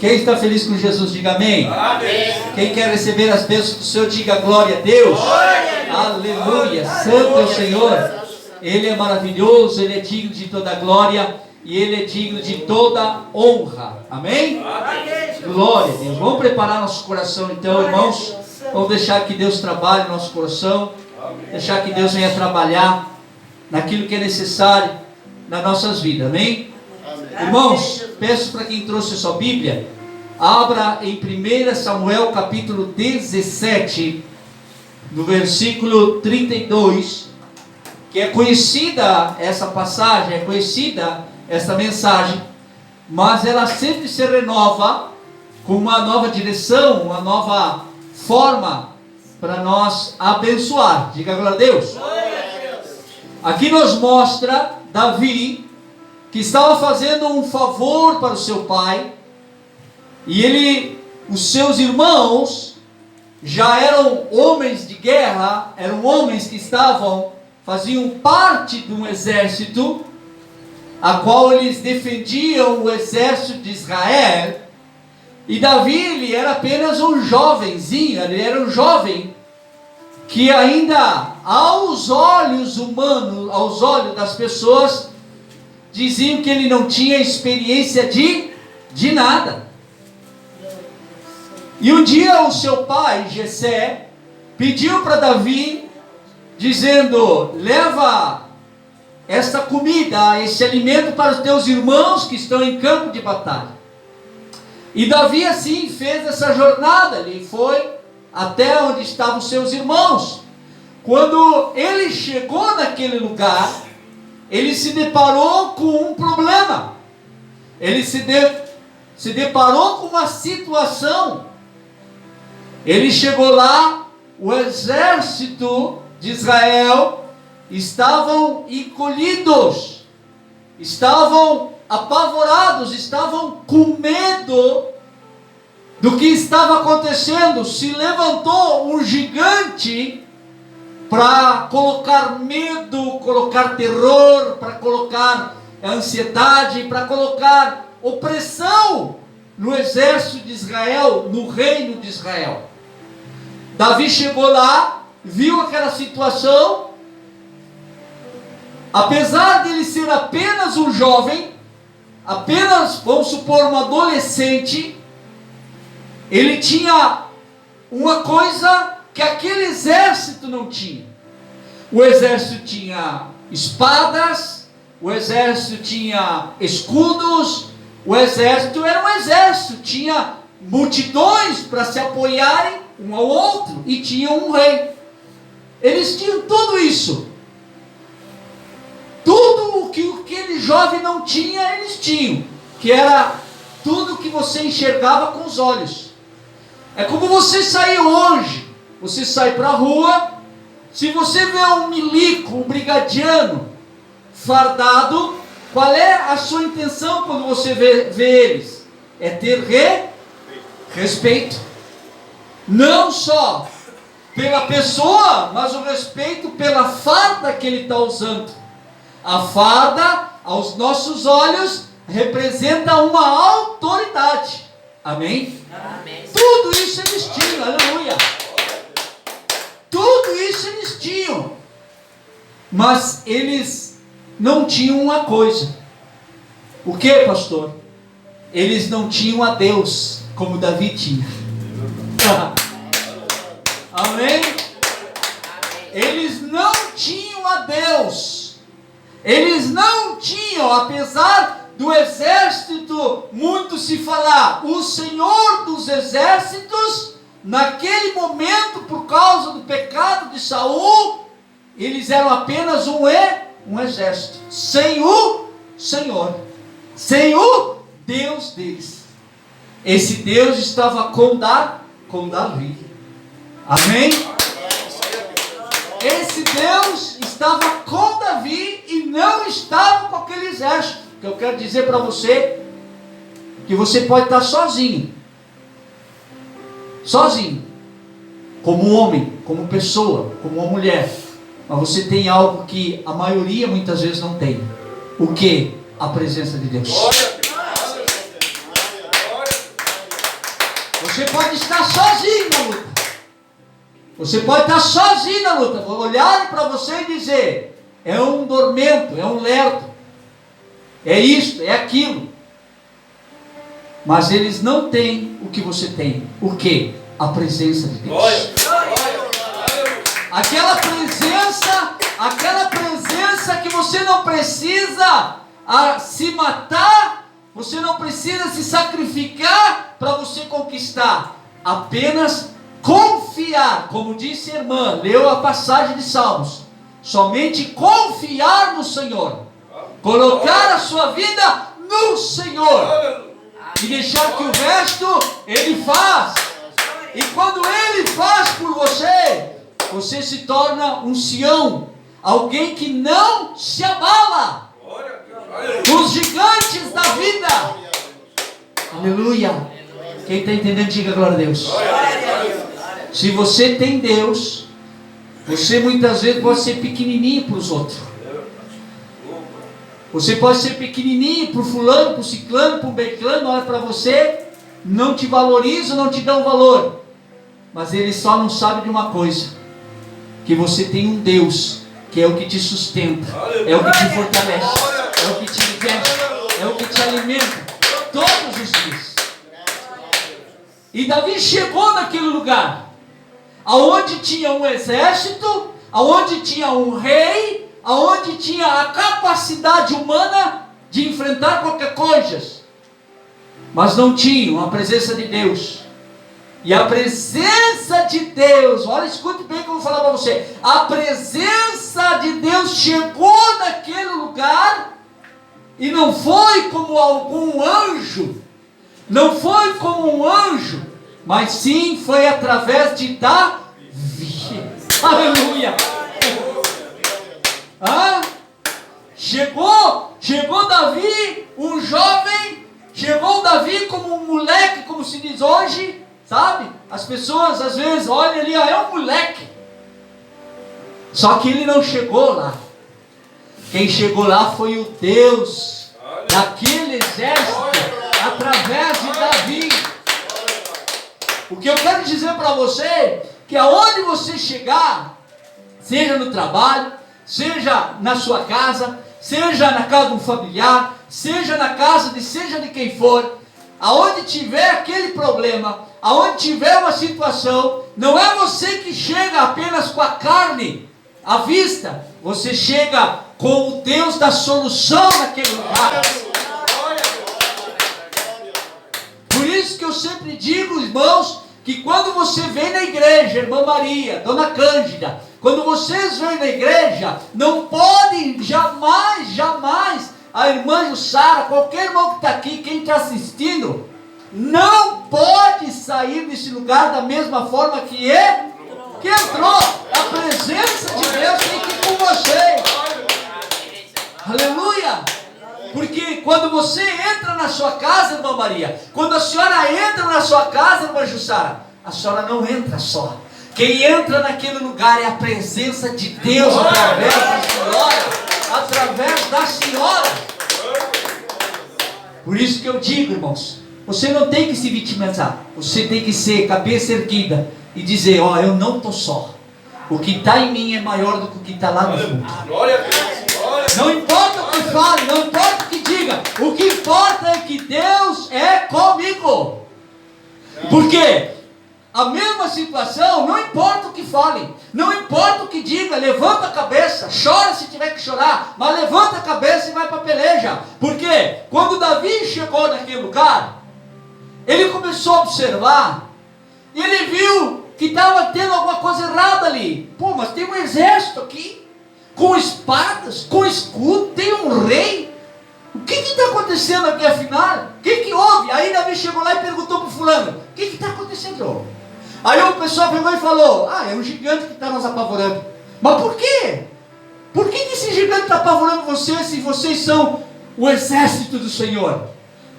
Quem está feliz com Jesus, diga amém. Amém. Quem quer receber as bênçãos do Senhor, diga glória a Deus. Aleluia. Santo é o Senhor. Ele é maravilhoso, Ele é digno de toda glória e Ele é digno de toda honra. Amém? Glória a Deus. Vamos preparar nosso coração então, irmãos. Vamos deixar que Deus trabalhe no nosso coração. Deixar que Deus venha trabalhar naquilo que é necessário nas nossas vidas. Amém? Irmãos, peço para quem trouxe a sua Bíblia, abra em 1 Samuel capítulo 17, no versículo 32, que é conhecida essa passagem, é conhecida essa mensagem, mas ela sempre se renova com uma nova direção, uma nova forma para nós abençoar. Diga glória a Deus. Aqui nos mostra Davi, que estava fazendo um favor para o seu pai, e os seus irmãos já eram homens de guerra, eram homens que faziam parte de um exército, a qual eles defendiam o exército de Israel, e Davi, ele era apenas um jovenzinho, ele era um jovem, que ainda aos olhos humanos, aos olhos das pessoas, diziam que ele não tinha experiência de nada. E um dia o seu pai, Jessé, pediu para Davi, dizendo: leva esta comida, esse alimento para os teus irmãos que estão em campo de batalha. E Davi assim fez essa jornada, ele foi até onde estavam os seus irmãos. Quando ele chegou naquele lugar, ele se deparou com um problema. Ele se deparou com uma situação. Ele chegou lá, o exército de Israel estavam encolhidos, estavam apavorados, estavam com medo do que estava acontecendo. Se levantou um gigante para colocar medo, colocar terror, para colocar ansiedade, para colocar opressão no exército de Israel, no reino de Israel. Davi chegou lá, viu aquela situação. Apesar de ele ser apenas um jovem, apenas, vamos supor, um adolescente, ele tinha uma coisa que aquele exército não tinha. O exército tinha espadas, o exército tinha escudos, o exército era um exército, tinha multidões para se apoiarem um ao outro, e tinha um rei. Eles tinham tudo isso. Tudo o que aquele jovem não tinha, eles tinham, que era tudo que você enxergava com os olhos. É como você sair hoje, você sai para a rua, se você vê um milico, um brigadiano fardado, qual é a sua intenção quando você vê eles? É ter respeito. Não só pela pessoa, mas o respeito pela farda que ele está usando. A farda, aos nossos olhos, representa uma autoridade. Amém? Amém. Tudo isso eles tinham, aleluia. Tudo isso eles tinham. Mas eles não tinham uma coisa. O que, pastor? Eles não tinham a Deus, como Davi tinha. Amém? Eles não tinham a Deus. Eles não tinham, apesar do exército muito se falar, o Senhor dos exércitos, naquele momento, por causa do pecado de Saul, eles eram apenas um exército, sem o Senhor, sem o Deus deles. Esse Deus estava com Davi. Amém? Esse Deus estava com Davi e não estava com aquele exército. Que eu quero dizer para você, que você pode estar sozinho, como homem, como pessoa, como uma mulher, mas você tem algo que a maioria muitas vezes não tem. O que? A presença de Deus. Você pode estar sozinho na luta. Você pode estar sozinho na luta. Vou olhar para você e dizer: é um dormento, é um lerdo, é isto, é aquilo. Mas eles não têm o que você tem. O que? A presença de Deus. Aquela presença que você não precisa se matar, você não precisa se sacrificar para você conquistar. Apenas confiar, como disse a irmã, leu a passagem de Salmos. Somente confiar no Senhor. Colocar a sua vida no Senhor. E deixar que o resto Ele faz. E quando Ele faz por você, você se torna um Sião. Alguém que não se abala. Os gigantes da vida. Aleluia. Quem está entendendo, diga glória a Deus. Se você tem Deus, você muitas vezes pode ser pequenininho para os outros. Você pode ser pequenininho para o fulano, para o ciclano, para o beclano. Olha para você, não te valorizam, não te dão valor. Mas eles só não sabem de uma coisa: que você tem um Deus que é o que te sustenta, é o que te fortalece, é o que te veste, é o que te alimenta todos os dias. E Davi chegou naquele lugar aonde tinha um exército, aonde tinha um rei, aonde tinha a capacidade humana de enfrentar qualquer coisa, mas não tinham a presença de Deus. E a presença de Deus, olha, escute bem o que eu vou falar para você. A presença de Deus chegou naquele lugar, e não foi como algum anjo, não foi como um anjo, mas sim foi através de Davi. Aleluia! Chegou Davi, um jovem, chegou Davi como um moleque, como se diz hoje, sabe? As pessoas às vezes olham ali, é um moleque. Só que ele não chegou lá. Quem chegou lá foi o Deus daquele exército, através de Davi. O que eu quero dizer para você, que aonde você chegar, seja no trabalho, seja na sua casa, seja na casa de um familiar, seja na casa de seja de quem for, aonde tiver aquele problema, aonde tiver uma situação, não é você que chega apenas com a carne à vista, você chega com o Deus da solução naquele lugar. Por isso que eu sempre digo, irmãos, que quando você vem na igreja, irmã Maria, dona Cândida, quando vocês vêm na igreja, não podem jamais, a irmã Jussara, qualquer irmão que está aqui, quem está assistindo, não pode sair desse lugar da mesma forma que entrou. A presença de Deus tem que ir com você. Aleluia! Porque quando você entra na sua casa, irmã Maria, quando a senhora entra na sua casa, irmã Jussara, a senhora não entra só. Quem entra naquele lugar é a presença de Deus através da senhora. Através da senhora. Por isso que eu digo, irmãos, você não tem que se vitimizar. Você tem que ser cabeça erguida e dizer: ó, eu não estou só. O que está em mim é maior do que o que está lá no fundo. Não importa o que fale, não importa o que diga, o que importa é que Deus é comigo. Porque a mesma situação, não importa o que fale, não importa o que diga, levanta a cabeça, chora se tiver que chorar, mas levanta a cabeça e vai para a peleja. Porque quando Davi chegou naquele lugar, ele começou a observar, e ele viu que estava tendo alguma coisa errada ali. Pô, mas tem um exército aqui, com espadas, com escudo, tem um rei. O que está acontecendo aqui afinal? O que houve? Aí Davi chegou lá e perguntou para o fulano: o que está acontecendo? Aí o pessoal pegou e falou: é um gigante que está nos apavorando. Mas por quê? Por que esse gigante está apavorando vocês, se vocês são o exército do Senhor?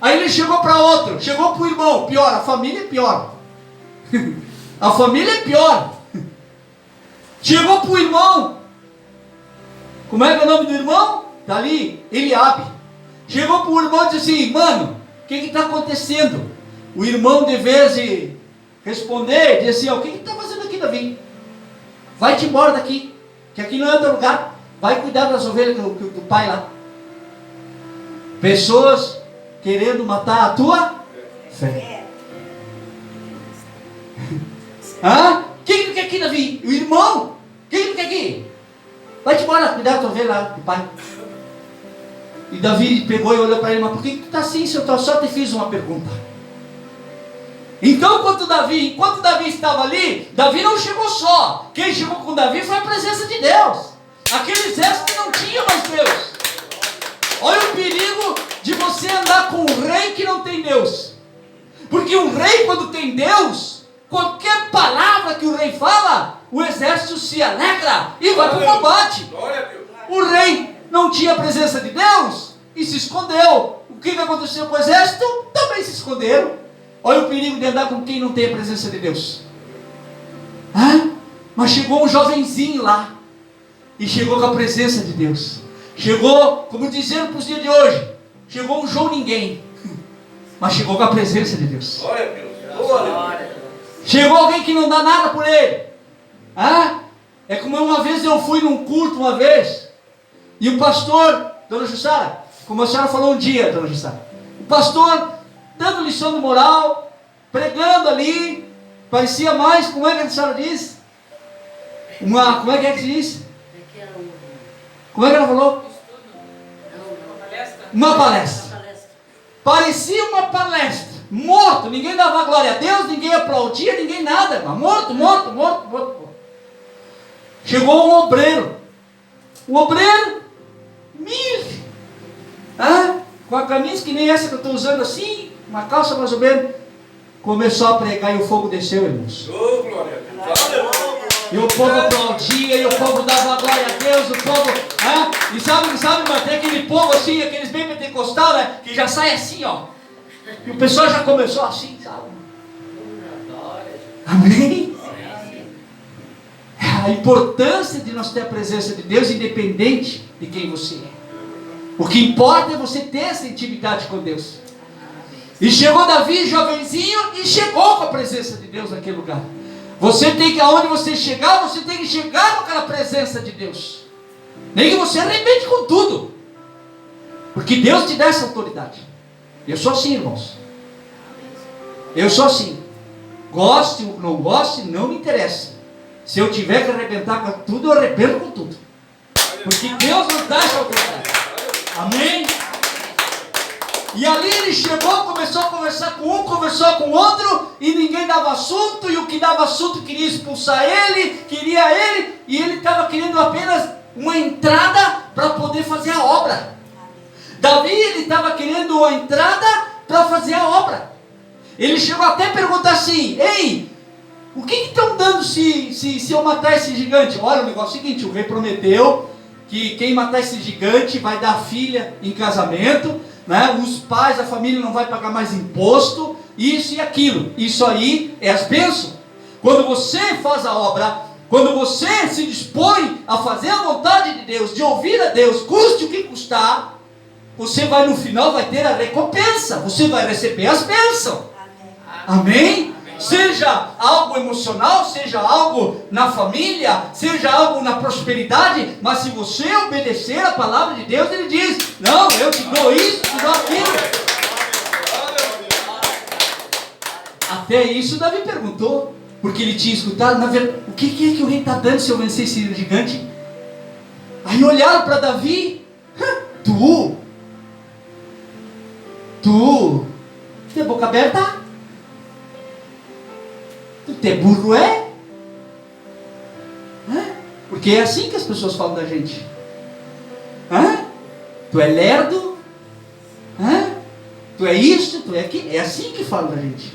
Aí ele chegou para outro, chegou para o irmão: pior, a família é pior. A família é pior. Chegou para o irmão, como é que é o nome do irmão? Está ali, Eliabe. Chegou para o irmão e disse assim: mano, o que está acontecendo? O irmão, de vez de responder, dizer assim: o que está fazendo aqui, Davi? Vai-te embora daqui, que aqui não é teu lugar. Vai cuidar das ovelhas do pai lá. Pessoas querendo matar a tua fé. Quem que quer aqui, Davi? O irmão? Quem que quer aqui? Vai-te embora cuidar da tua ovelha lá do pai. E Davi pegou e olhou para ele: mas por que tu está assim, se eu só te fiz uma pergunta? Então, enquanto Davi estava ali, Davi não chegou só. Quem chegou com Davi foi a presença de Deus. Aquele exército não tinha mais Deus. Olha o perigo de você andar com um rei que não tem Deus. Porque um rei, quando tem Deus, qualquer palavra que o rei fala, o exército se alegra e vai para o combate. O rei não tinha a presença de Deus e se escondeu. O que aconteceu com o exército? Também se esconderam. Olha o perigo de andar com quem não tem a presença de Deus. Mas chegou um jovenzinho lá, e chegou com a presença de Deus. Chegou, como dizendo para os dias de hoje, chegou um João Ninguém, mas chegou com a presença de Deus. Chegou alguém que não dá nada por ele. É como uma vez eu fui num culto uma vez, e o pastor, dona Jussara, como a senhora falou um dia, dona Jussara, o pastor dando lição de moral, pregando ali, parecia mais, como é que a senhora diz? Como é que se diz? Como é que ela falou? Uma palestra. Parecia uma palestra. Morto, ninguém dava glória a Deus, ninguém aplaudia, ninguém nada. Mas morto. Chegou um obreiro. Um obreiro, humilde. Com a camisa que nem essa que eu estou usando assim, uma calça mais ou menos. Começou a pregar e o fogo desceu, irmãos. E o povo aplaudia, e o povo dava glória a Deus, o povo, e sabe, mas tem aquele povo assim, aqueles bem pentecostal, né, que já sai assim, ó, e o pessoal já começou assim, sabe? Amém? A importância de nós ter a presença de Deus, independente de quem você é. O que importa é você ter essa intimidade com Deus. E chegou Davi, jovenzinho, e chegou com a presença de Deus naquele lugar. Você tem que, aonde você chegar, você tem que chegar com aquela presença de Deus. Nem que você arrebente com tudo. Porque Deus te dá essa autoridade. Eu sou assim, irmãos. Eu sou assim. Goste ou não goste, não me interessa. Se eu tiver que arrebentar com tudo, eu arrebento com tudo. Porque Deus nos dá essa autoridade. Amém? E ali ele chegou, começou a conversar com um, conversou com o outro, e ninguém dava assunto, e o que dava assunto queria expulsar ele, queria ele, e ele estava querendo apenas uma entrada para poder fazer a obra. Davi, ele estava querendo uma entrada para fazer a obra. Ele chegou até a perguntar assim: ei, o que estão dando se eu matar esse gigante? Olha, o negócio é o seguinte, o rei prometeu que quem matar esse gigante vai dar filha em casamento, né? Os pais, a família não vai pagar mais imposto, isso e aquilo. Isso aí é as bênçãos. Quando você faz a obra, quando você se dispõe a fazer a vontade de Deus, de ouvir a Deus, custe o que custar, você vai no final, vai ter a recompensa, você vai receber as bênçãos. Amém? Seja algo emocional, seja algo na família, seja algo na prosperidade, mas se você obedecer a palavra de Deus, Ele diz: não, eu te dou isso, te dou aquilo. Até isso Davi perguntou, porque ele tinha escutado, na verdade, o que é que o rei está dando se eu vencer esse gigante? Aí olharam para Davi: tu tem boca aberta? Tu é burro, é? Porque é assim que as pessoas falam da gente. Tu é lerdo? Tu é isso, tu é aquilo. É assim que falam da gente.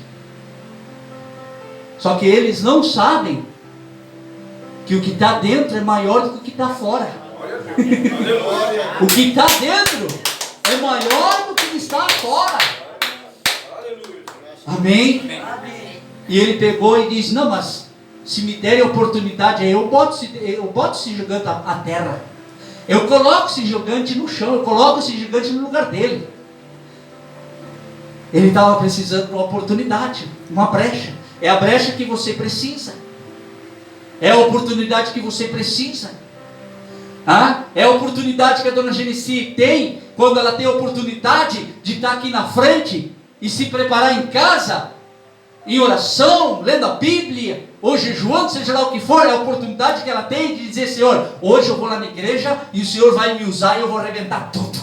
Só que eles não sabem que o que está dentro é maior do que o que está fora. O que está dentro é maior do que está fora. Amém? E ele pegou e disse: não, mas se me derem oportunidade, eu boto esse gigante à terra. Eu coloco esse gigante no chão, eu coloco esse gigante no lugar dele. Ele estava precisando de uma oportunidade, uma brecha. É a brecha que você precisa. É a oportunidade que você precisa. É a oportunidade que a dona Genesi tem, quando ela tem a oportunidade de estar aqui na frente e se preparar em casa, em oração, lendo a Bíblia, ou jejuando, seja lá o que for. É a oportunidade que ela tem de dizer: Senhor, hoje eu vou lá na igreja e o Senhor vai me usar e eu vou arrebentar tudo.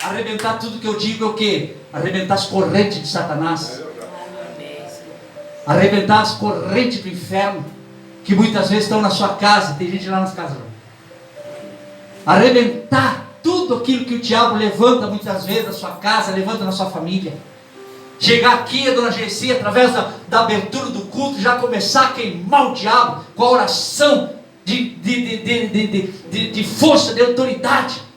Arrebentar tudo que eu digo é o quê? Arrebentar as correntes de Satanás. Arrebentar as correntes do inferno, que muitas vezes estão na sua casa. Tem gente lá nas casas. Arrebentar tudo aquilo que o diabo levanta muitas vezes na sua casa, levanta na sua família. Chegar aqui, a dona Gessi, através da abertura do culto, já começar a queimar o diabo com a oração de força, de autoridade.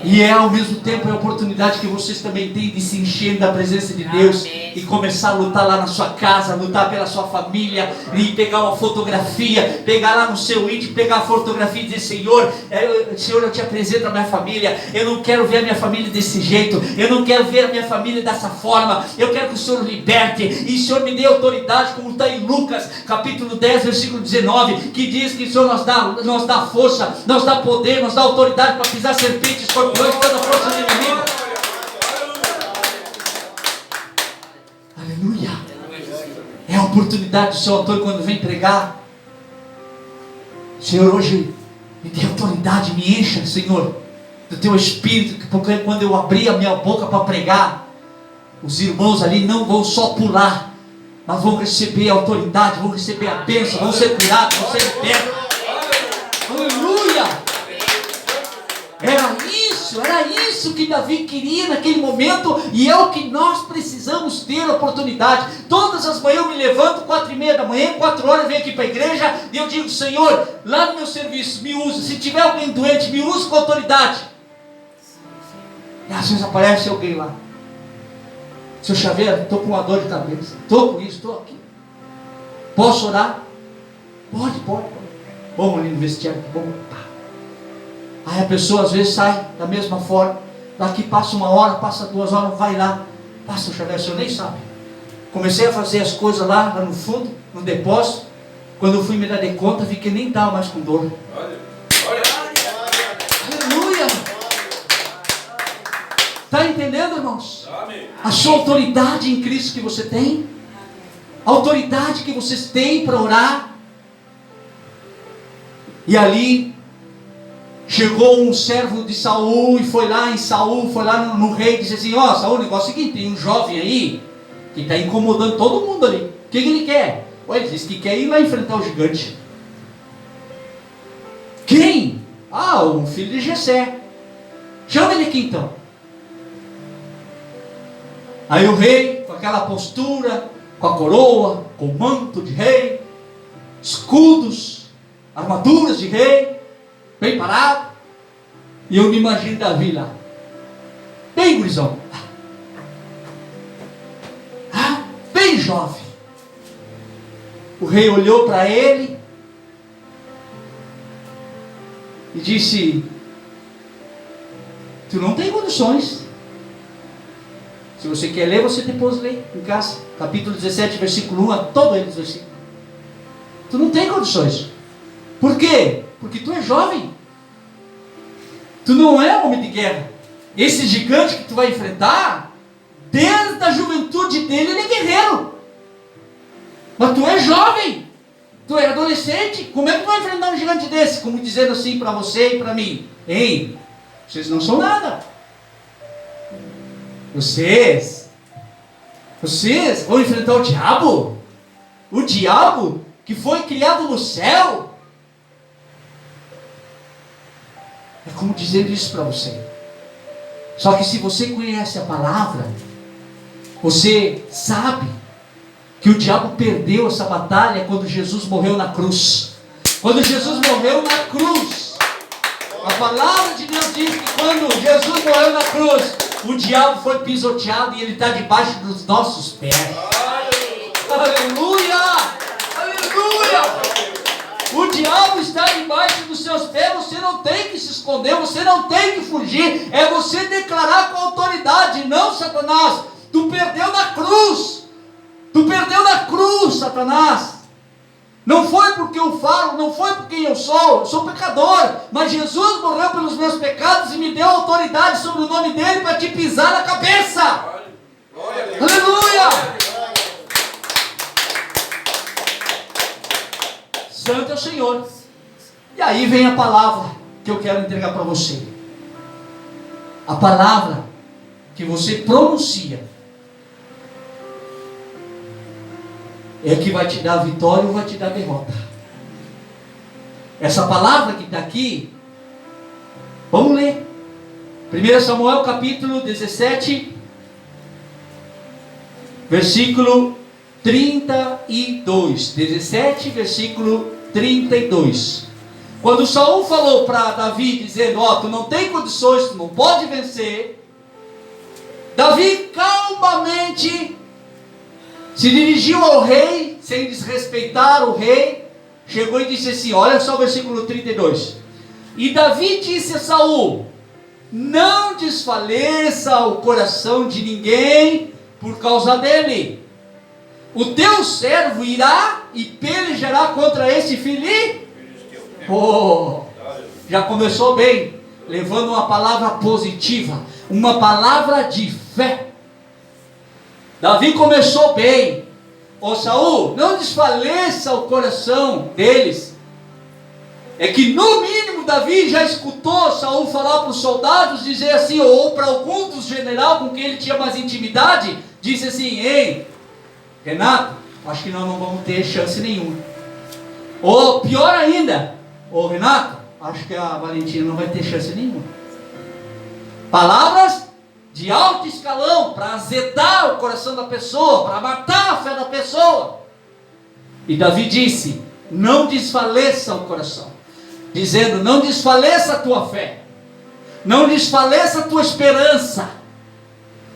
E ao mesmo tempo é a oportunidade que vocês também têm de se encher da presença de Deus. E começar a lutar lá na sua casa, lutar pela sua família, e pegar uma fotografia, pegar lá no seu ID, pegar a fotografia e dizer: Senhor, eu te apresento a minha família. Eu não quero ver a minha família desse jeito, eu não quero ver a minha família dessa forma. Eu quero que o Senhor liberte, e o Senhor me dê autoridade, como está em Lucas capítulo 10 versículo 19, que diz que o Senhor nos dá força, nos dá poder, nos dá autoridade para pisar serpentes, escorpiões, toda a força do inimigo. Aleluia. É a oportunidade do seu autor quando vem pregar: Senhor, hoje me dê autoridade, me encha, Senhor, do teu Espírito, porque quando eu abrir a minha boca para pregar, os irmãos ali não vão só pular, mas vão receber a autoridade, vão receber a bênção, vão ser curados, vão ser libertos. Aleluia. Era isso que Davi queria naquele momento, e é o que nós precisamos ter a oportunidade. Todas as manhãs eu me levanto, 4:30 da manhã, 4 horas, venho aqui para a igreja, e eu digo: Senhor, lá no meu serviço, me usa. Se tiver alguém doente, me usa com autoridade. E às vezes aparece alguém lá: Seu Xavier, estou com uma dor de cabeça, estou com isso, estou aqui, posso orar? Pode. Vamos ali no vestiário, vamos. Aí a pessoa às vezes sai da mesma forma. Daqui passa 1 hora, passa 2 horas, vai lá. Pastor Xavier, o senhor nem sabe. Comecei a fazer as coisas lá no fundo, no depósito. Quando eu fui me dar de conta, vi que nem estava mais com dor. Aleluia! Está entendendo, irmãos? A sua autoridade em Cristo que você tem, a autoridade que vocês têm para orar. E ali chegou um servo de Saul e foi lá no rei e disse assim: Saul, o negócio é o seguinte, tem um jovem aí que está incomodando todo mundo ali. O que ele quer? Ele disse que quer ir lá enfrentar o gigante. Quem? O filho de Jessé. Chama ele aqui então. Aí o rei, com aquela postura, com a coroa, com o manto de rei, escudos, armaduras de rei, bem parado. E eu me imagino Davi lá, bem gurizão, bem jovem. O rei olhou para ele e disse: Tu não tem condições. Se você quer ler, você depois lê em casa, capítulo 17 versículo 1 a todo eles versículo. Tu não tem condições. Por quê? Porque tu é jovem. Tu não é homem de guerra. Esse gigante que tu vai enfrentar, desde a juventude dele, ele é guerreiro. Mas tu é jovem. Tu é adolescente. Como é que tu vai enfrentar um gigante desse? Como dizendo assim para você e para mim: Ei, vocês não são nada. Vocês vão enfrentar o diabo? O diabo que foi criado no céu? É como dizendo isso para você. Só que se você conhece a palavra, você sabe que o diabo perdeu essa batalha quando Jesus morreu na cruz. Quando Jesus morreu na cruz, a palavra de Deus diz que quando Jesus morreu na cruz, o diabo foi pisoteado e ele está debaixo dos nossos pés. Aleluia! Aleluia! O diabo está debaixo dos seus pés. Você não tem que se esconder, você não tem que fugir. É você declarar com autoridade autoridade. Não, Satanás, tu perdeu na cruz. Tu perdeu na cruz, Satanás. Não foi porque eu falo, não foi porque eu sou pecador, mas Jesus morreu pelos meus pecados e me deu autoridade sobre o nome dele para te pisar na cabeça. Aleluia! Santo é o Senhor. E aí vem a palavra que eu quero entregar para você. A palavra que você pronuncia é que vai te dar vitória ou vai te dar derrota. Essa palavra que está aqui, vamos ler. 1 Samuel capítulo 17, versículo 32. 17, versículo 32. Quando Saul falou para Davi, dizendo, tu não tem condições, tu não pode vencer, Davi calmamente se dirigiu ao rei, sem desrespeitar o rei, chegou e disse assim, olha só o versículo 32. E Davi disse a Saul, não desfaleça o coração de ninguém por causa dele. O teu servo irá e pelejará contra esse filisteu. Já começou bem, levando uma palavra positiva, uma palavra de fé. Davi começou bem. Saul, não desfaleça o coração deles. É que no mínimo Davi já escutou Saul falar para os soldados, dizer assim, ou para algum dos generais com quem ele tinha mais intimidade, disse assim, ei, Renato, acho que nós não vamos ter chance nenhuma. Ou pior ainda, Renato, acho que a Valentina não vai ter chance nenhuma. Palavras de alto escalão, para azedar o coração da pessoa, para matar a fé da pessoa. E Davi disse, não desfaleça o coração, dizendo, não desfaleça a tua fé, não desfaleça a tua esperança,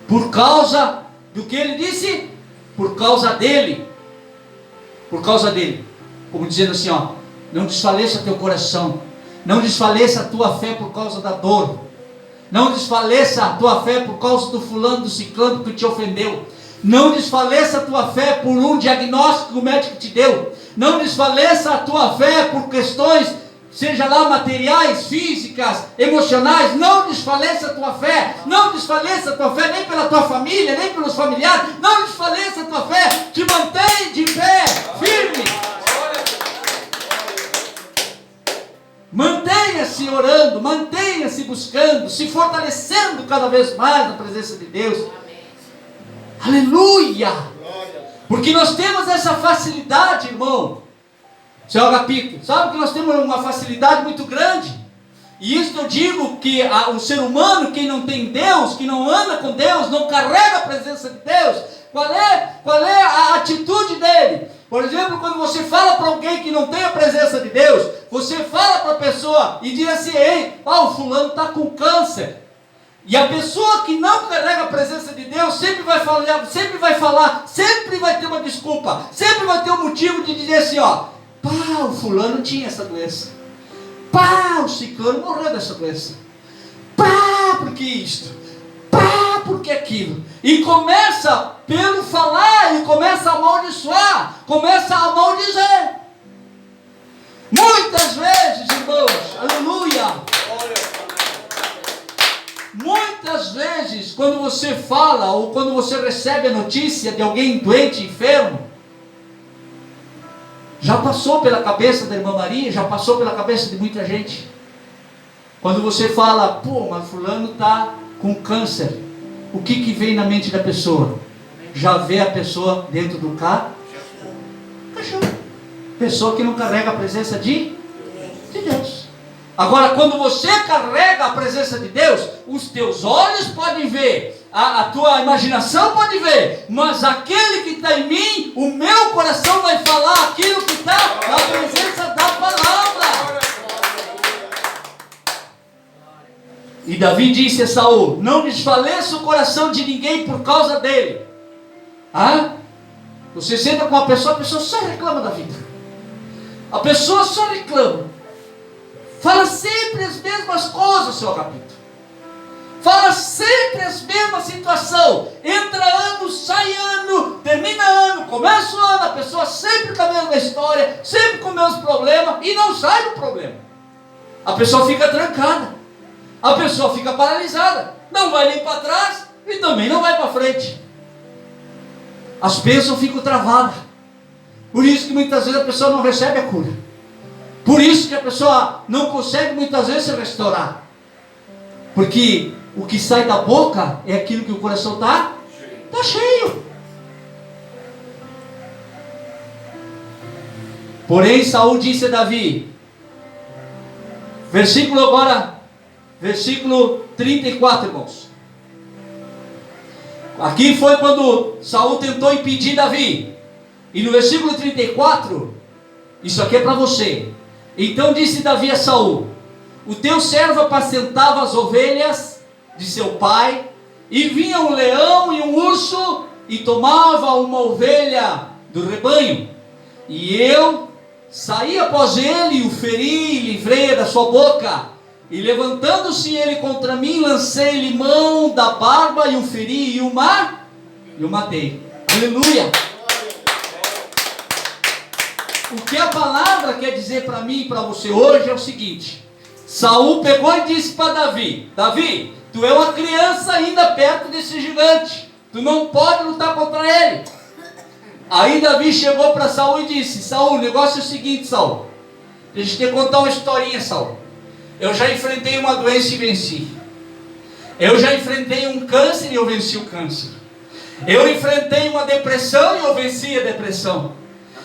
por causa do que ele disse, por causa dele, como dizendo assim, não desfaleça teu coração, não desfaleça a tua fé por causa da dor, não desfaleça a tua fé por causa do fulano, do ciclano que te ofendeu. Não desfaleça a tua fé por um diagnóstico que o médico te deu. Não desfaleça a tua fé por questões, seja lá materiais, físicas, emocionais. Não desfaleça a tua fé. Não desfaleça a tua fé nem pela tua família, nem pelos familiares. Não desfaleça a tua fé. Te mantém de pé, firme. Mantenha-se orando, mantenha-se buscando, se fortalecendo cada vez mais na presença de Deus. Amém. Aleluia! Porque nós temos essa facilidade, irmão. Seu Agapito, sabe que nós temos uma facilidade muito grande. E isso eu digo que o ser humano, quem não tem Deus, que não anda com Deus, não carrega a presença de Deus, qual é a atitude dele? Por exemplo, quando você fala para alguém que não tem a presença de Deus, você fala para a pessoa e diz assim, ei, o fulano está com câncer. E a pessoa que não carrega a presença de Deus sempre vai falar, sempre vai ter uma desculpa, sempre vai ter um motivo de dizer assim, o fulano tinha essa doença. O ciclano morreu dessa doença. Porque isto. Porque aquilo. E começa pelo falar, e começa a amaldiçoar, começa a maldizer. Muitas vezes, irmãos, aleluia. Muitas vezes, quando você fala, ou quando você recebe a notícia de alguém doente, enfermo, já passou pela cabeça da irmã Maria, já passou pela cabeça de muita gente. Quando você fala, mas fulano está com câncer, o que vem na mente da pessoa? Já vê a pessoa dentro do caixão. Pessoa que não carrega a presença de Deus. Agora, quando você carrega a presença de Deus, os teus olhos podem ver, a tua imaginação pode ver, mas aquele que está em mim, o meu coração vai falar aquilo que está na presença da palavra. E Davi disse a Saul, não desfaleça o coração de ninguém por causa dele. Você senta com a pessoa só reclama da vida. A pessoa só reclama. Fala sempre as mesmas coisas, seu Agapito. Fala sempre sempre as mesmas situações. Entra ano, sai ano, termina ano, começa o ano, a pessoa sempre com a mesma história, sempre com o mesmo problema e não sai do problema. A pessoa fica trancada, a pessoa fica paralisada, não vai nem para trás e também não vai para frente. As bênçãos ficam travadas. Por isso que muitas vezes a pessoa não recebe a cura. Por isso que a pessoa não consegue muitas vezes se restaurar. Porque o que sai da boca é aquilo que o coração está cheio. Porém, Saul disse a Davi, versículo 34, irmãos. Aqui foi quando Saul tentou impedir Davi. E no versículo 34, isso aqui é para você. Então disse Davi a Saul: o teu servo apacentava as ovelhas de seu pai, e vinha um leão e um urso, e tomava uma ovelha do rebanho. E eu saí após ele, e o feri, e livrei da sua boca. E levantando-se ele contra mim, lancei-lhe mão da barba, e o feri, e o matei. Aleluia! O que a palavra quer dizer para mim e para você hoje é o seguinte: Saul pegou e disse para Davi: Davi, tu é uma criança ainda perto desse gigante, tu não pode lutar contra ele. Aí Davi chegou para Saul e disse: Saul, o negócio é o seguinte, Saul, a gente tem que contar uma historinha, Saul. Eu já enfrentei uma doença e venci. Eu já enfrentei um câncer e eu venci o câncer. Eu enfrentei uma depressão e eu venci a depressão.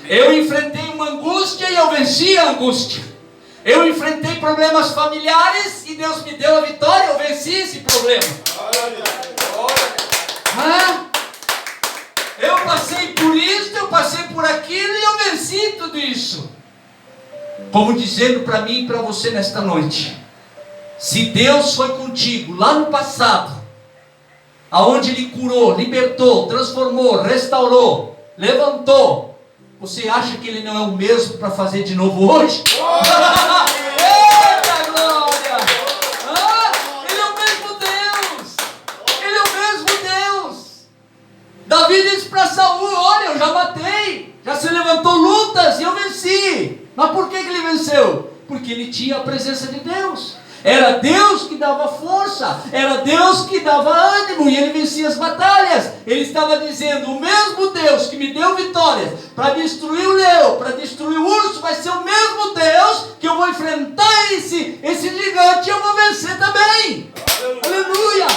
Eu enfrentei uma angústia e eu venci a angústia. Eu enfrentei problemas familiares e Deus me deu a vitória, eu venci esse problema. Eu passei por isso, eu passei por aquilo e eu venci tudo isso. Como dizendo para mim e para você nesta noite: se Deus foi contigo lá no passado, aonde Ele curou, libertou, transformou, restaurou, levantou, você acha que Ele não é o mesmo para fazer de novo hoje? Eita glória! Ele é o mesmo Deus! Ele é o mesmo Deus! Davi disse para Saul: olha, eu já matei, já se levantou lutas e eu venci. Mas por que ele venceu? Porque ele tinha a presença de Deus. Era Deus que dava força, era Deus que dava ânimo, e ele vencia as batalhas. Ele estava dizendo: o mesmo Deus que me deu vitórias para destruir o leão, para destruir o urso, vai ser o mesmo Deus que eu vou enfrentar esse gigante e eu vou vencer também. Aleluia!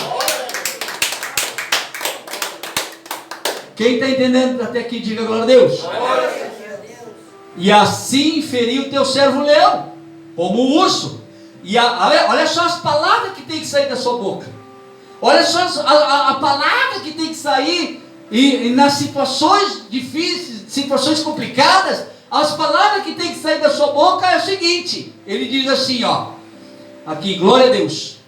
Quem está entendendo até aqui, diga glória a Deus. E assim feriu o teu servo leão, como o urso. E olha só as palavras que tem que sair da sua boca. Olha só a palavra que tem que sair e nas situações difíceis, situações complicadas. As palavras que tem que sair da sua boca é o seguinte. Ele diz assim, aqui, glória a Deus: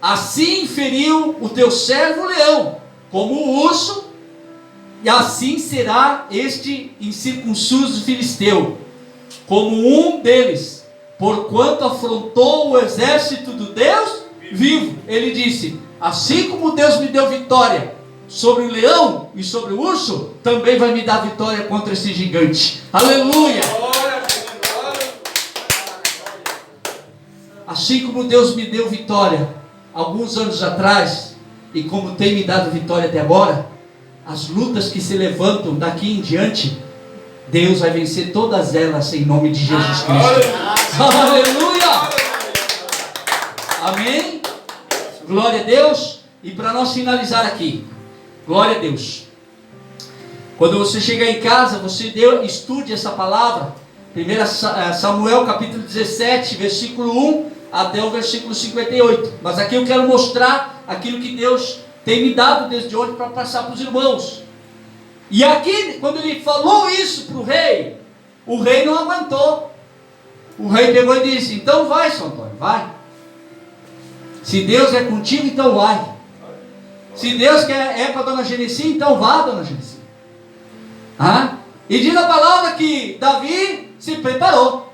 assim feriu o teu servo leão, como o urso, e assim será este incircunciso filisteu, como um deles, porquanto afrontou o exército do Deus vivo. Ele disse: assim como Deus me deu vitória sobre o leão e sobre o urso, também vai me dar vitória contra esse gigante. Aleluia! Assim como Deus me deu vitória alguns anos atrás, e como tem me dado vitória até agora, as lutas que se levantam daqui em diante, Deus vai vencer todas elas em nome de Jesus Cristo. Aleluia! Amém? Glória a Deus. E para nós finalizar aqui, glória a Deus, quando você chegar em casa, você estude essa palavra. 1 Samuel capítulo 17, versículo 1 até o versículo 58. Mas aqui eu quero mostrar aquilo que Deus tem me dado desde hoje para passar para os irmãos. E aqui, quando ele falou isso para o rei não aguentou. O rei pegou e disse: então vai, São Antônio, vai. Se Deus é contigo, então vai. Se Deus é para Dona Genesi, então vá, Dona Genesi. E diz a palavra que Davi se preparou.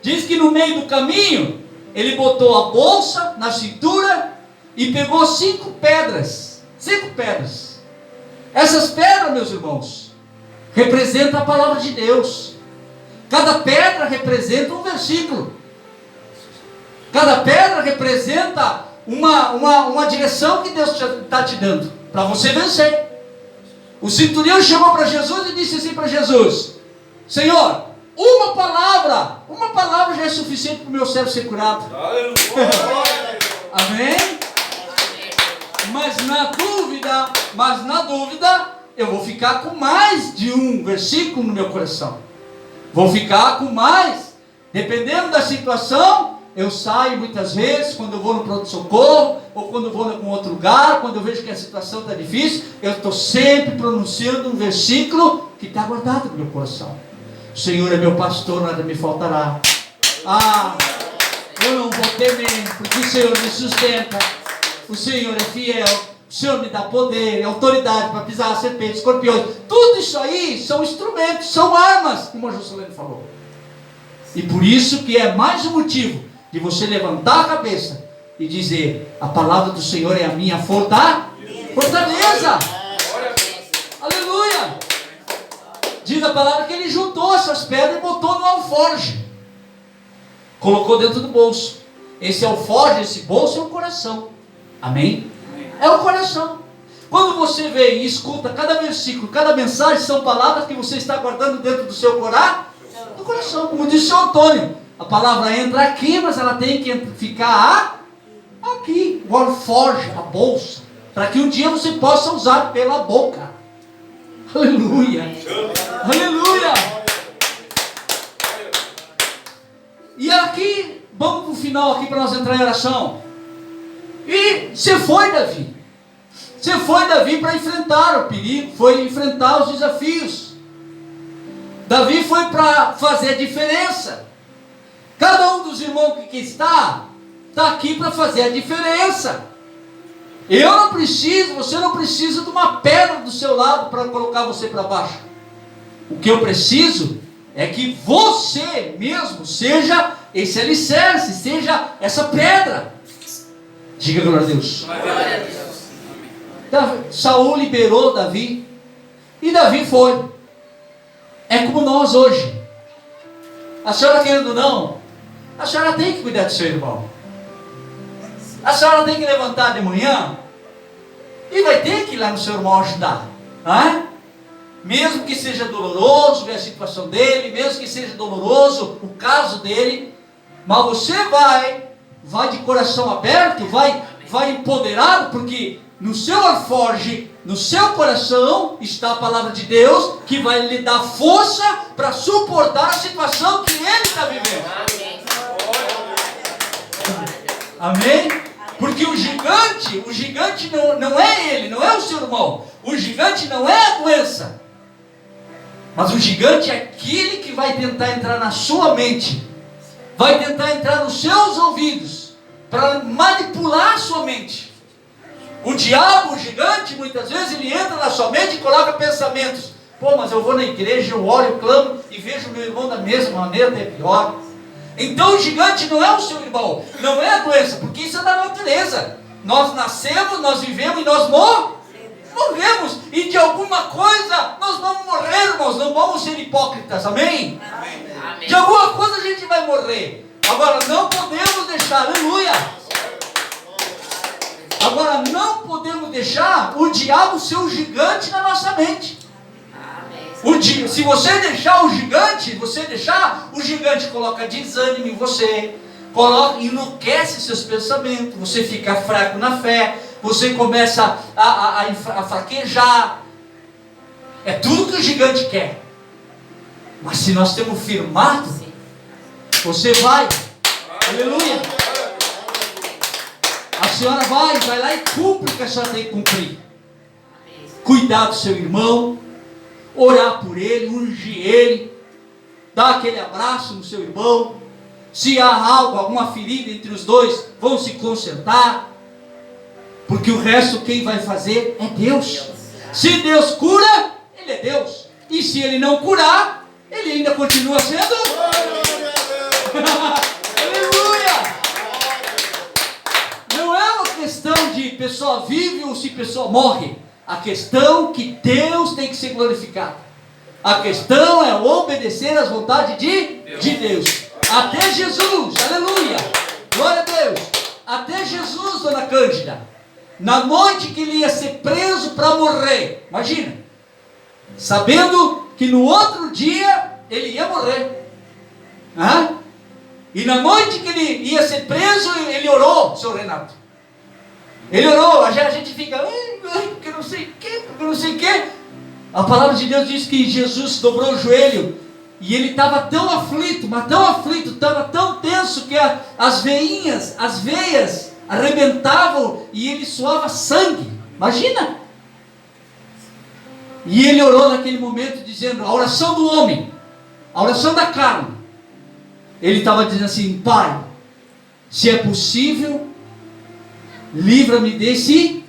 Diz que no meio do caminho, ele botou a bolsa na cintura, e pegou 5 pedras. 5 pedras. Essas pedras, meus irmãos, representam a palavra de Deus. Cada pedra representa um versículo. Cada pedra representa uma direção que Deus está te dando para você vencer. O centurião chegou para Jesus e disse assim para Jesus: Senhor, uma palavra já é suficiente para o meu servo ser curado. Amém? Mas na dúvida, eu vou ficar com mais de um versículo no meu coração. Vou ficar com mais. Dependendo da situação, eu saio muitas vezes, quando eu vou no pronto-socorro, ou quando eu vou em algum outro lugar, quando eu vejo que a situação está difícil, eu estou sempre pronunciando um versículo que está guardado no meu coração. O Senhor é meu pastor, nada me faltará. Eu não vou temer, porque o Senhor me sustenta. O Senhor é fiel. O Senhor me dá poder e autoridade para pisar serpentes, escorpiões. Tudo isso aí são instrumentos, são armas, como a Juscelene falou. E por isso que é mais um motivo de você levantar a cabeça e dizer: a palavra do Senhor é a minha fortaleza. Aleluia. Diz a palavra que ele juntou essas pedras e botou no alforje. Colocou dentro do bolso. Esse alforje, esse bolso é o coração. Amém? É o coração. Quando você vê e escuta cada versículo, cada mensagem, são palavras que você está guardando dentro do seu coração. Como disse o seu Antônio, a palavra entra aqui, mas ela tem que ficar aqui. O alforje, a bolsa, para que um dia você possa usar pela boca. Aleluia. Aleluia. E aqui, vamos para o final aqui para nós entrar em oração. E você foi Davi. Você foi Davi para enfrentar o perigo, foi enfrentar os desafios. Davi foi para fazer a diferença. Cada um dos irmãos que está aqui para fazer a diferença. Eu não preciso, você não precisa de uma pedra do seu lado para colocar você para baixo. O que eu preciso é que você mesmo seja esse alicerce, seja essa pedra. Diga glória a Deus. Saul liberou Davi e Davi foi. É como nós hoje. A senhora querendo ou não, a senhora tem que cuidar do seu irmão. A senhora tem que levantar de manhã e vai ter que ir lá no seu irmão ajudar, não é? Mesmo que seja doloroso ver a situação dele, mesmo que seja doloroso o caso dele, mas você vai de coração aberto, vai empoderado, porque no seu alforje, no seu coração está a palavra de Deus, que vai lhe dar força para suportar a situação que ele está vivendo. Amém? Porque o gigante não é ele, não é o seu irmão. O gigante não é a doença. Mas o gigante é aquele que vai tentar entrar na sua mente, vai tentar entrar nos seus ouvidos, para manipular a sua mente. O diabo, o gigante, muitas vezes ele entra na sua mente e coloca pensamentos. Pô, mas eu vou na igreja, eu oro, eu clamo e vejo meu irmão da mesma maneira, até pior. Então o gigante não é o seu irmão, não é a doença, porque isso é da natureza. Nós nascemos, nós vivemos e nós morremos. E de alguma coisa nós vamos morrer, irmãos, não vamos ser hipócritas, amém? Amém. De alguma coisa a gente vai morrer. Agora não podemos deixar, aleluia. Agora não podemos deixar o diabo ser o gigante na nossa mente. Se você deixar o gigante coloca desânimo em você, enlouquece seus pensamentos, você fica fraco na fé, você começa a fraquejar. É tudo que o gigante quer. Mas se nós temos firmado, você vai, aleluia. A senhora vai lá e cumpre o que a senhora tem que cumprir. Cuidar do seu irmão, orar por ele, ungir ele, dar aquele abraço no seu irmão. Se há algo, alguma ferida entre os dois, vão se consertar. Porque o resto quem vai fazer é Deus. Se Deus cura, Ele é Deus. E se Ele não curar, Ele ainda continua sendo... Aleluia! Não é uma questão pessoa vive ou se pessoa morre. A questão é que Deus tem que ser glorificado. A questão é obedecer às vontades de Deus. Até Jesus, aleluia, glória a Deus. Até Jesus, dona Cândida, na noite que ele ia ser preso para morrer, imagina, sabendo que no outro dia ele ia morrer. E na noite que ele ia ser preso, ele orou, seu Renato. Ele orou, a gente fica, porque não sei o que, porque não sei o que. A palavra de Deus diz que Jesus dobrou o joelho e ele estava tão aflito, mas tão aflito, estava tão tenso que as veias arrebentavam e ele suava sangue. Imagina! E ele orou naquele momento dizendo, a oração do homem, a oração da carne. Ele estava dizendo assim, Pai, se é possível, livra-me desse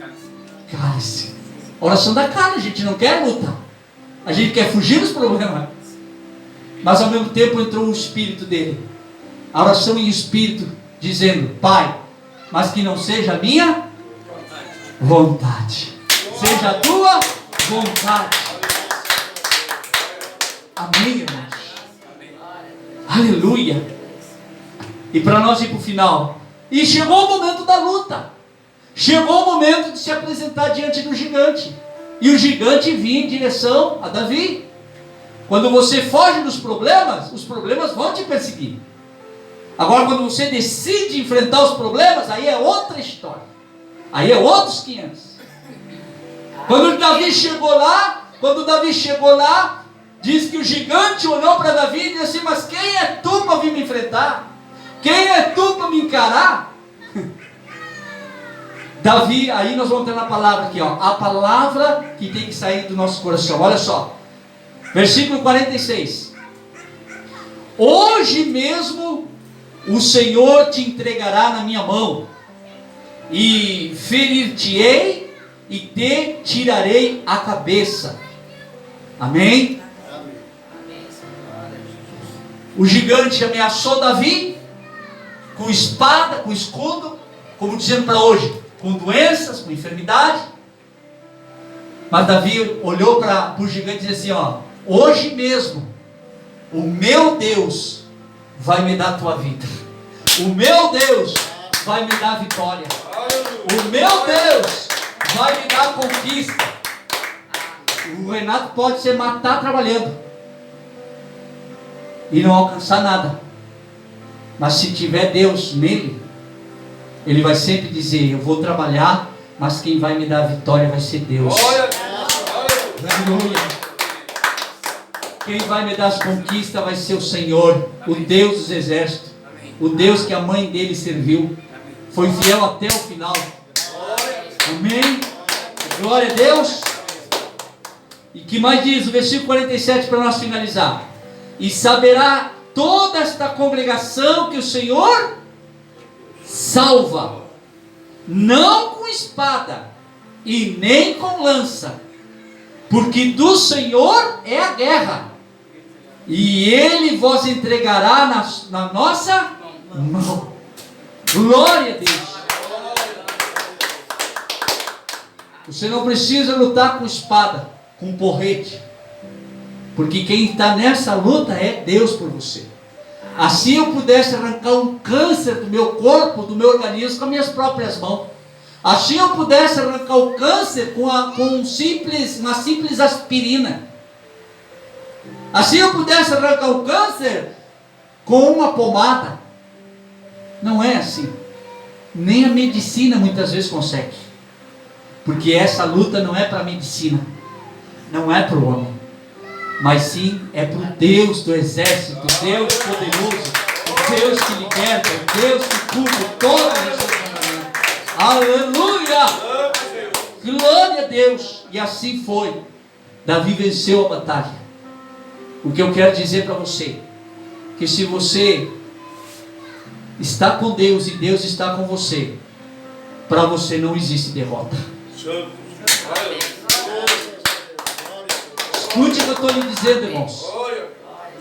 cálice. Oração da carne, a gente não quer luta, a gente quer fugir dos problemas, mas ao mesmo tempo entrou o espírito dele, a oração em espírito, dizendo, Pai, mas que não seja a minha vontade, seja a tua vontade. Amém, irmãos? Aleluia. E para nós ir para o final, e chegou o momento da luta. Chegou o momento de se apresentar diante do gigante. E o gigante vinha em direção a Davi. Quando você foge dos problemas, os problemas vão te perseguir. Agora, quando você decide enfrentar os problemas, aí é outra história. Aí é outros 500. Quando Davi chegou lá, diz que o gigante olhou para Davi e disse assim, mas quem é tu para vir me enfrentar? Quem é tu para me encarar? Davi, aí nós vamos ter na palavra aqui, ó, a palavra que tem que sair do nosso coração. Olha só, versículo 46. Hoje mesmo o Senhor te entregará na minha mão, e ferir-te-ei e te tirarei a cabeça. Amém? O gigante ameaçou Davi com espada, com escudo, como dizendo para hoje, com doenças, com enfermidade. Mas Davi olhou para o gigante e disse assim, ó, hoje mesmo o meu Deus vai me dar a tua vida, o meu Deus vai me dar a vitória, o meu Deus vai me dar a conquista. O Renato pode se matar trabalhando e não alcançar nada, mas se tiver Deus nele, ele vai sempre dizer, eu vou trabalhar, mas quem vai me dar a vitória vai ser Deus. Aleluia. Quem vai me dar as conquistas vai ser o Senhor, o Deus dos exércitos, o Deus que a mãe dele serviu, foi fiel até o final. Amém? Glória a Deus. E que mais diz o versículo 47 para nós finalizar? E saberá toda esta congregação que o Senhor salva, não com espada e nem com lança, porque do Senhor é a guerra, e Ele vos entregará na nossa mão. Glória a Deus. Você não precisa lutar com espada, com porrete, porque quem está nessa luta é Deus por você. Assim eu pudesse arrancar um câncer do meu corpo, do meu organismo, com as minhas próprias mãos. Assim eu pudesse arrancar o câncer com uma simples aspirina. Assim eu pudesse arrancar o câncer com uma pomada. Não é assim. Nem a medicina muitas vezes consegue. Porque essa luta não é para a medicina, não é para o homem, mas sim é para o Deus do exército, o Deus poderoso, o Deus que liberta, o Deus que cumpre todas as suas mandamentos. Aleluia! Glória a Deus! E assim foi. Davi venceu a batalha. O que eu quero dizer para você, que se você está com Deus e Deus está com você, para você não existe derrota. Escute o que eu estou lhe dizendo, irmãos.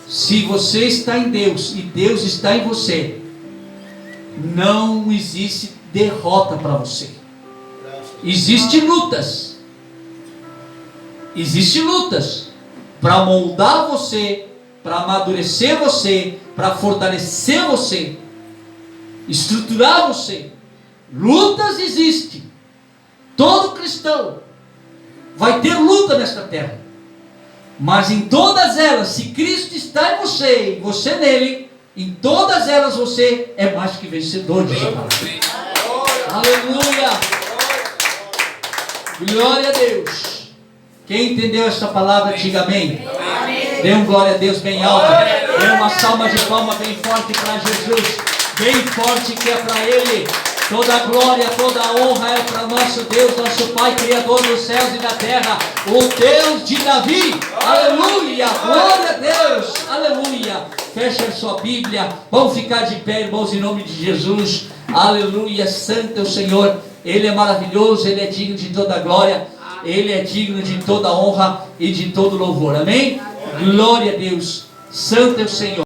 Se você está em Deus e Deus está em você, não existe derrota para você. Existem lutas. Existem lutas para moldar você, para amadurecer você, para fortalecer você, estruturar você. Lutas existem. Todo cristão vai ter luta nesta terra. Mas em todas elas, se Cristo está em você e você nele, em todas elas você é mais que vencedor, diz a palavra. Aleluia! Glória a Deus! Quem entendeu esta palavra, diga amém. Dê um glória a Deus bem alto. Dê uma salva de palmas bem forte para Jesus. Bem forte, que é para Ele. Toda a glória, toda a honra é para nosso Deus, nosso Pai, Criador dos céus e da terra, o Deus de Davi. Aleluia, glória a Deus, aleluia. Feche a sua Bíblia, vamos ficar de pé, irmãos, em nome de Jesus. Aleluia, santo é o Senhor, Ele é maravilhoso, Ele é digno de toda a glória, Ele é digno de toda a honra e de todo louvor, amém? Glória a Deus, santo é o Senhor.